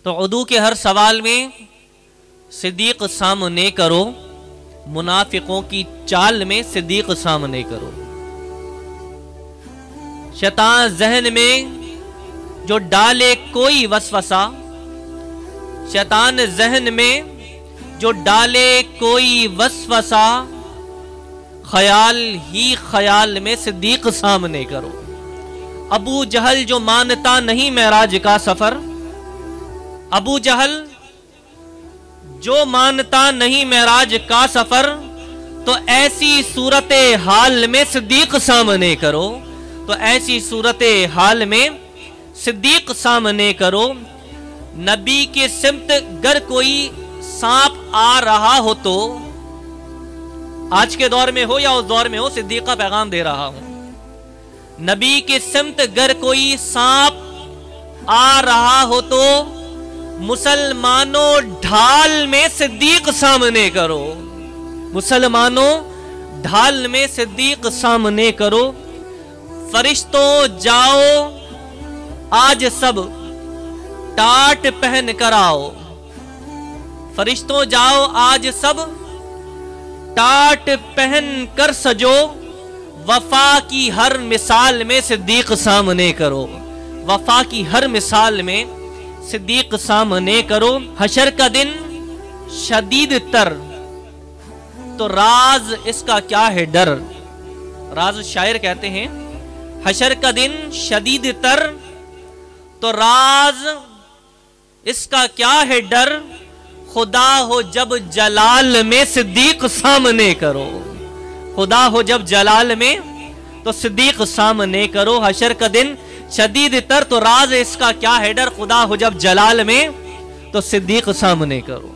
तो उदू के हर सवाल में सिद्दीक सामने करो, मुनाफिकों की चाल में सिद्दीक सामने करो। शैतान जहन में जो डाले कोई वसवसा, शैतान जहन में जो डाले कोई वसवसा, ख्याल ही ख्याल में सिद्दीक सामने करो। अबू जहल जो मानता नहीं मेराज का सफर, अबू जहल जो मानता नहीं मेराज का सफर, तो ऐसी सूरत हाल में सिद्दीक सामने करो, तो ऐसी सूरत हाल में सिद्दीक सामने करो। नबी के सिमत गर कोई सांप आ रहा हो, तो आज के दौर में हो या उस दौर में हो, सिद्दीक का पैगाम दे रहा हूं। नबी के सिमत गर कोई सांप आ रहा हो, तो मुसलमानों ढाल में सिद्दीक सामने करो, मुसलमानों ढाल में सिद्दीक सामने करो। फरिश्तों जाओ आज सब टाट पहन कर आओ, फरिश्तों जाओ आज सब टाट पहन कर सजो, वफा की हर मिसाल में सिद्दीक सामने करो, वफा की हर मिसाल में सिद्दीक सामने करो। हशर का दिन शदीद तर, तो राज इसका क्या है डर। राज शायर कहते हैं हशर का दिन शदीद तर, तो राज इसका क्या है डर। खुदा हो जब जलाल में सिद्दीक सामने करो, खुदा हो जब जलाल में तो सिद्दीक सामने करो। हशर का दिन शदीद तर, तो राज इसका क्या है डर। खुदा हो जब जलाल में तो सिद्दीक सामने करो।